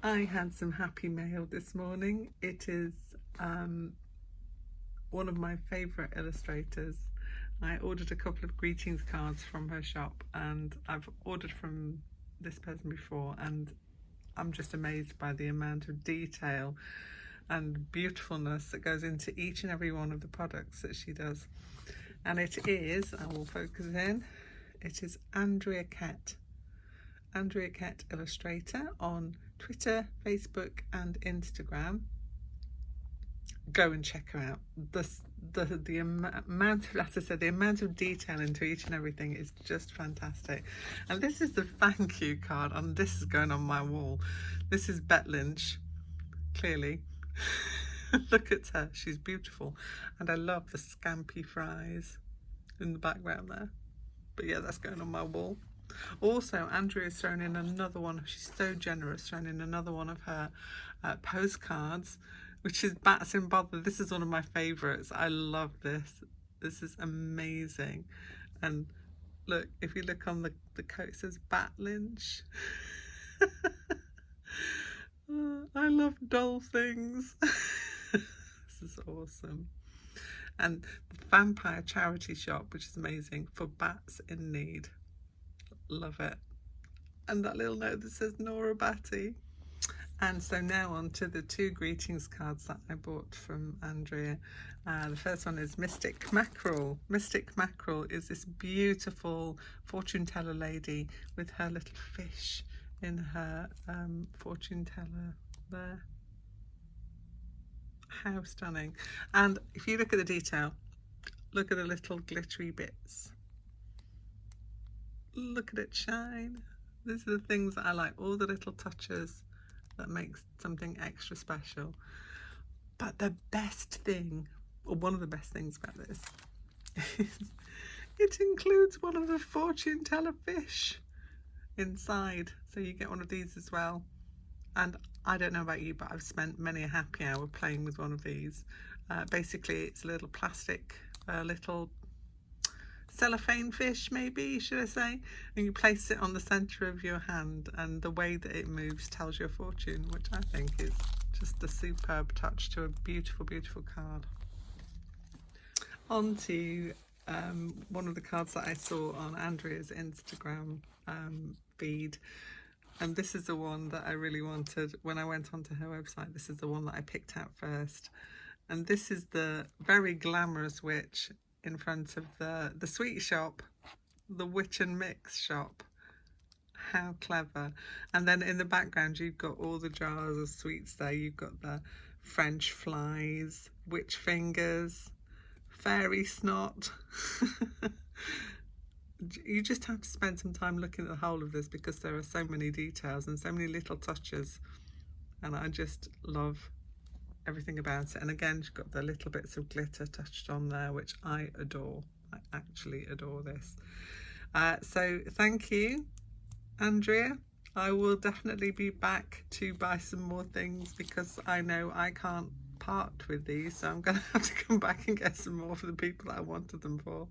I had some happy mail this morning. It is one of my favourite illustrators. I ordered a couple of greetings cards from her shop, and I've ordered from this person before, and I'm just amazed by the amount of detail and beautifulness that goes into each and every one of the products that she does. And it is, I will focus in, it is Andrea Kett Illustrator on Twitter, Facebook and Instagram. Go and check her out. The amount of, as I said, the amount of detail into each and everything is just fantastic. And this is the thank you card, and this is going on my wall. This is Bet Lynch, clearly. Look at her, she's beautiful. And I love the scampy fries in the background there. But yeah, that's going on my wall. Also, Andrea's thrown in another one. She's so generous, thrown in another one of her postcards, which is Bats in Bother. This is one of my favourites. I love this. This is amazing. And look, if you look on the coat, it says Bat Lynch. I love dull things. This is awesome. And the Vampire Charity Shop, which is amazing, for bats in need. Love it. And that little note that says Nora Batty. And so now on to the two greetings cards that I bought from Andrea. The first one is Mystic Mackerel. Mystic Mackerel is this beautiful fortune teller lady with her little fish in her fortune teller there. How stunning. And if you look at the detail, look at the little glittery bits. Look at it shine. These are the things that I like, all the little touches that makes something extra special. But the best thing, or one of the best things about this, is it includes one of the fortune teller fish inside. So you get one of these as well. And I don't know about you, but I've spent many a happy hour playing with one of these. Basically, it's a little plastic, little cellophane fish, maybe, should I say, and you place it on the centre of your hand, and the way that it moves tells your fortune, which I think is just a superb touch to a beautiful, beautiful card. On to one of the cards that I saw on Andrea's Instagram feed, and this is the one that I really wanted when I went onto her website. This is the one that I picked out first, and this is the very glamorous witch in front of the sweet shop, the Witch and Mix shop. How clever. And then in the background you've got all the jars of sweets there. You've got the French flies, witch fingers, fairy snot. You just have to spend some time looking at the whole of this, because there are so many details and so many little touches, and I just love everything about it. And again, she's got the little bits of glitter touched on there, which I adore. I actually adore this. So thank you, Andrea. I will definitely be back to buy some more things, because I know I can't part with these, so I'm going to have to come back and get some more for the people that I wanted them for,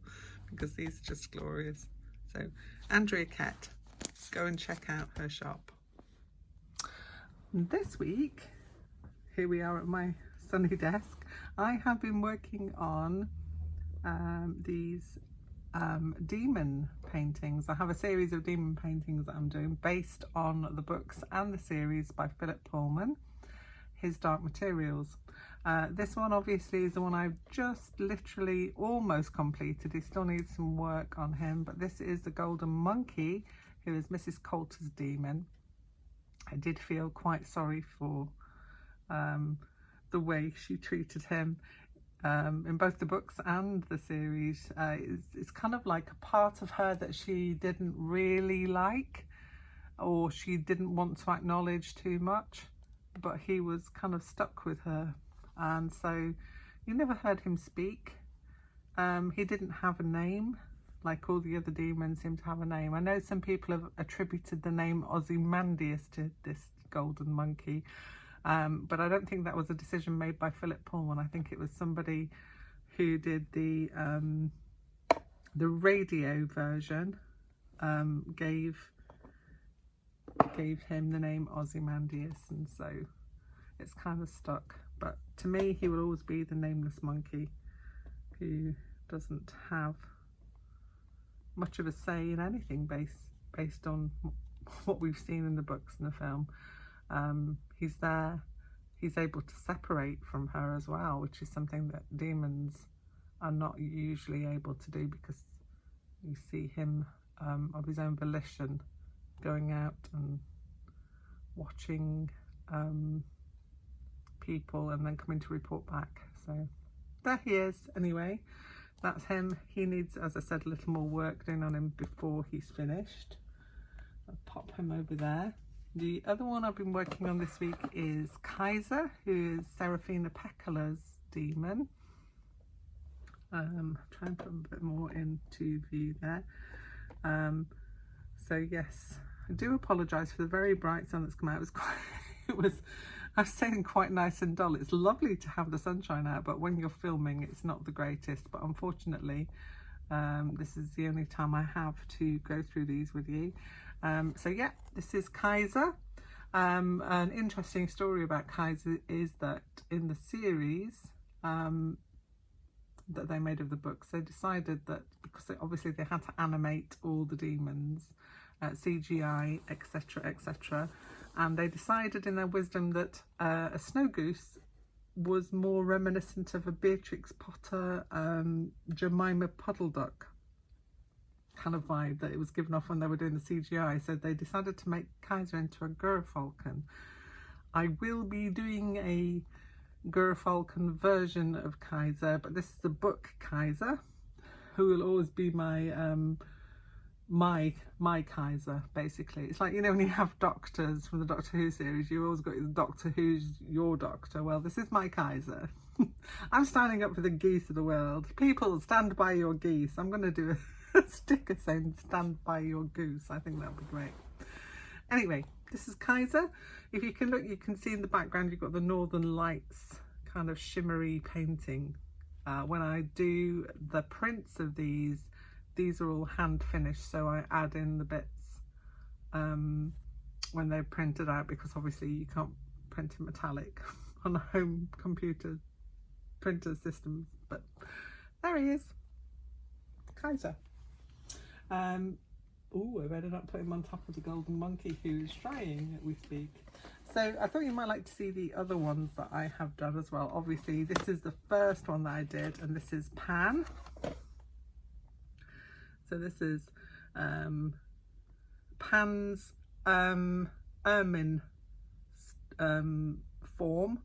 because these are just glorious. So Andrea Kett, go and check out her shop. This week, here we are at my sunny desk. I have been working on these Daemon paintings. I have a series of Daemon paintings that I'm doing based on the books and the series by Philip Pullman, His Dark Materials. This one obviously is the one I've just literally almost completed. He still needs some work on him, but this is the Golden Monkey, who is Mrs. Coulter's Daemon. I did feel quite sorry for the way she treated him in both the books and the series. It's kind of like a part of her that she didn't really like, or she didn't want to acknowledge too much, but he was kind of stuck with her, and so you never heard him speak. He didn't have a name like all the other demons seem to have a name. I know some people have attributed the name Ozymandias to this golden monkey, but I don't think that was a decision made by Philip Pullman. I think it was somebody who did the radio version, gave gave him the name Ozymandias, and so it's kind of stuck. But to me, he will always be the nameless monkey who doesn't have much of a say in anything based on what we've seen in the books and the film. He's there, he's able to separate from her as well, which is something that demons are not usually able to do, because you see him of his own volition going out and watching people and then coming to report back. So there he is. Anyway, that's him. He needs, as I said, a little more work done on him before he's finished. I'll pop him over there. The other one I've been working on this week is Kaiser, who is Serafina Pecola's demon. Try and put a bit more into view there. So yes, I do apologise for the very bright sun that's come out. I was saying quite nice and dull. It's lovely to have the sunshine out, but when you're filming, it's not the greatest. But unfortunately, this is the only time I have to go through these with you. So yeah, this is Kaiser. An interesting story about Kaiser is that in the series that they made of the books, they decided that because obviously they had to animate all the demons, CGI, etc, etc, and they decided in their wisdom that a snow goose was more reminiscent of a Beatrix Potter, Jemima Puddle Duck kind of vibe that it was given off when they were doing the CGI. So they decided to make Kaiser into a gerfalcon. I will be doing a gerfalcon version of Kaiser, but this is the book Kaiser, who will always be my my Kaiser, basically. It's like, you know, when you have doctors from the Doctor Who series, you always got Doctor Who's your doctor. Well, this is my Kaiser. I'm standing up for the geese of the world. People, stand by your geese. I'm going to do a sticker saying stand by your goose. I think that would be great. Anyway, this is Kaiser. If you can look, you can see in the background you've got the Northern Lights kind of shimmery painting. When I do the prints of these are all hand finished, so I add in the bits when they're printed out, because obviously you can't print in metallic on a home computer printer systems. But there he is, Kaiser. Oh, I better not put him on top of the golden monkey who's trying as we speak. So I thought you might like to see the other ones that I have done as well. Obviously this is the first one that I did, and this is Pan. So this is Pan's ermine form,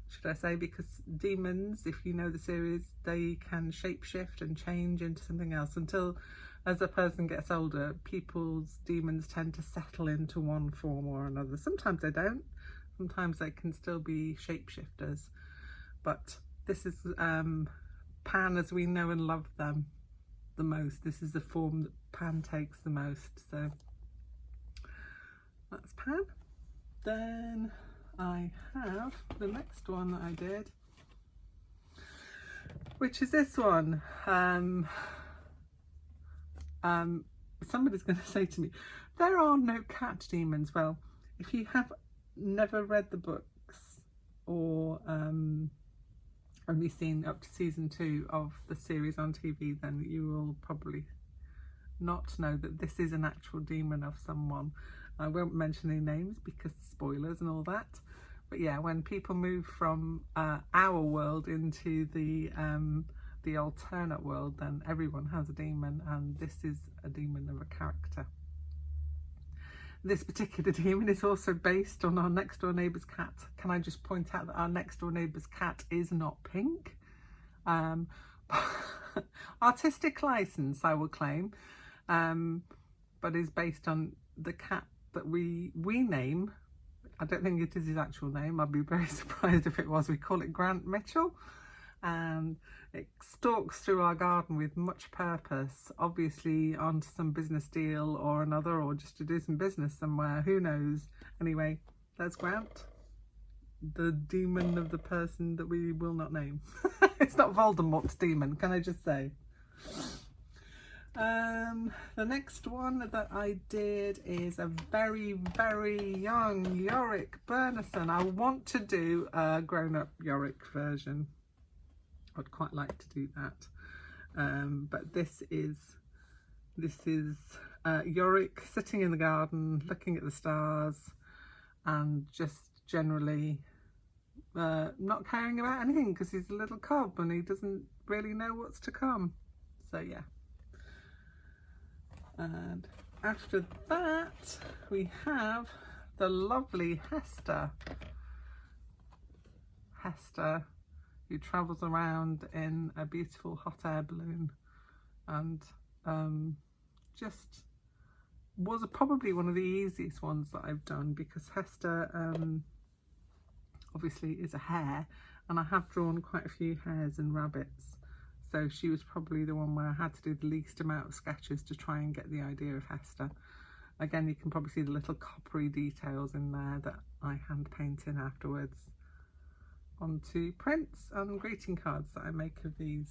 should I say, because demons, if you know the series, they can shapeshift and change into something else until, as a person gets older, people's demons tend to settle into one form or another. Sometimes they don't. Sometimes they can still be shapeshifters. But this is Pan as we know and love them the most. This is the form that Pan takes the most. So that's Pan. Then I have the next one that I did, which is this one. Somebody's going to say to me, there are no cat demons. Well, if you have never read the books or only seen up to season 2 of the series on TV, then you will probably not know that this is an actual demon of someone. I won't mention any names because spoilers and all that. But yeah, when people move from our world into the alternate world, then everyone has a demon, and this is a demon of a character. This particular demon is also based on our next door neighbour's cat. Can I just point out that our next door neighbour's cat is not pink? Artistic license, I will claim, but is based on the cat that we name. I don't think it is his actual name. I'd be very surprised if it was. We call it Grant Mitchell, and it stalks through our garden with much purpose, obviously onto some business deal or another, or just to do some business somewhere, who knows. Anyway, there's Grant, the demon of the person that we will not name. It's not Voldemort's demon, can I just say. The next one that I did is a very, very young Yorick Bernison. I want to do a grown-up Yorick version. I'd quite like to do that. But this is Yorick sitting in the garden, looking at the stars, and just generally not caring about anything because he's a little cub and he doesn't really know what's to come. So yeah. And after that we have the lovely Hester, who travels around in a beautiful hot air balloon, and just was probably one of the easiest ones that I've done, because Hester obviously is a hare, and I have drawn quite a few hares and rabbits, so she was probably the one where I had to do the least amount of sketches to try and get the idea of Hester. Again, you can probably see the little coppery details in there that I hand paint in afterwards onto prints and greeting cards that I make of these.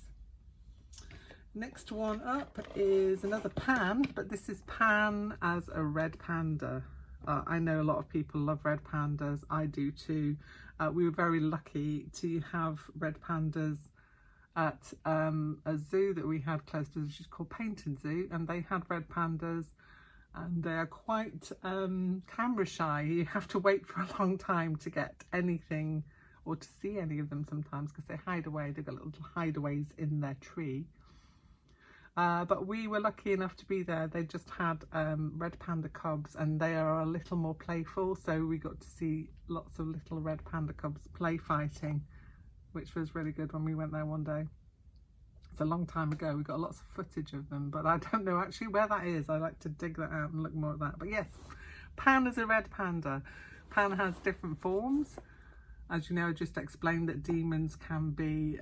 Next one up is another Pan, but this is Pan as a red panda. I know a lot of people love red pandas. I do too. We were very lucky to have red pandas at a zoo that we had close to us, which is called Painted Zoo, and they had red pandas, and they are quite camera shy. You have to wait for a long time to get anything or to see any of them sometimes, because they hide away. They've got little hideaways in their tree. But we were lucky enough to be there. They just had red panda cubs, and they are a little more playful, so we got to see lots of little red panda cubs play fighting, which was really good when we went there one day. It's a long time ago. We got lots of footage of them, but I don't know actually where that is. I like to dig that out and look more at that. But yes, Pan is a red panda. Pan has different forms. As you know, I just explained that demons can be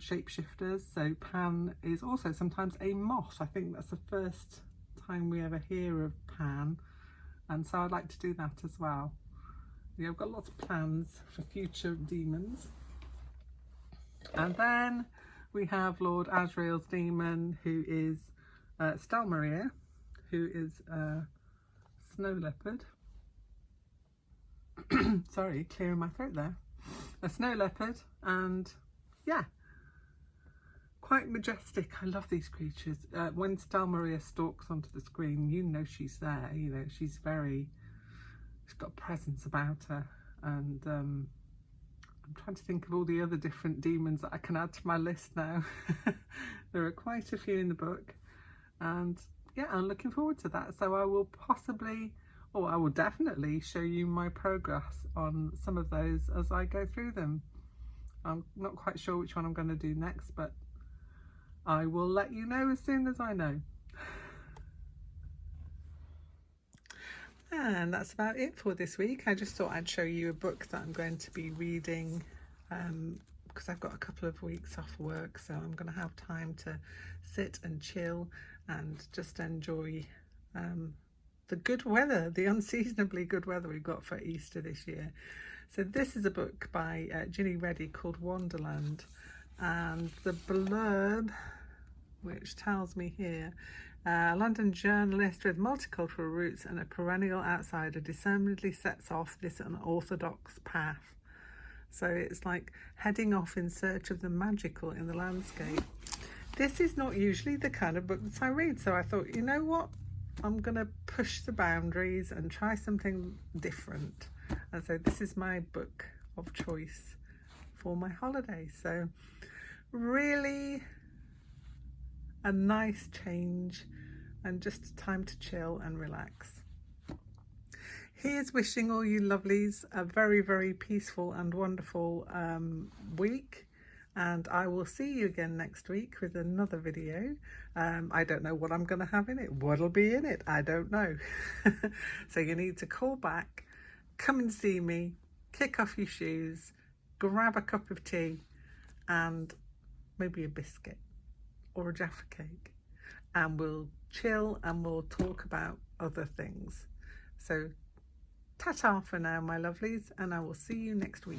shapeshifters. So Pan is also sometimes a moth. I think that's the first time we ever hear of Pan. And so I'd like to do that as well. Yeah, I've got lots of plans for future demons. And then we have Lord Asriel's demon, who is Stelmaria, who is a snow leopard. Sorry, clearing my throat there. A snow leopard, and yeah, quite majestic. I love these creatures. When Stelmaria stalks onto the screen, you know she's there. You know, she's got presence about her, and I'm trying to think of all the other different demons that I can add to my list now. There are quite a few in the book, and yeah, I'm looking forward to that. So I will possibly, or I will definitely show you my progress on some of those as I go through them. I'm not quite sure which one I'm going to do next, but I will let you know as soon as I know. And that's about it for this week. I just thought I'd show you a book that I'm going to be reading because I've got a couple of weeks off work, so I'm going to have time to sit and chill and just enjoy the good weather, the unseasonably good weather we got for Easter this year. So this is a book by Jini Reddy called Wanderland, and the blurb, which tells me here, a London journalist with multicultural roots and a perennial outsider determinedly sets off this unorthodox path. So it's like heading off in search of the magical in the landscape. This is not usually the kind of book that I read, so I thought, you know what? I'm going to push the boundaries and try something different. And so this is my book of choice for my holiday. So really a nice change and just time to chill and relax. Here's wishing all you lovelies a very, very peaceful and wonderful week. And I will see you again next week with another video. I don't know what I'm going to have in it. What'll be in it? I don't know. So you need to call back, come and see me, kick off your shoes, grab a cup of tea and maybe a biscuit or a Jaffa cake. And we'll chill and we'll talk about other things. So ta-ta for now, my lovelies, and I will see you next week.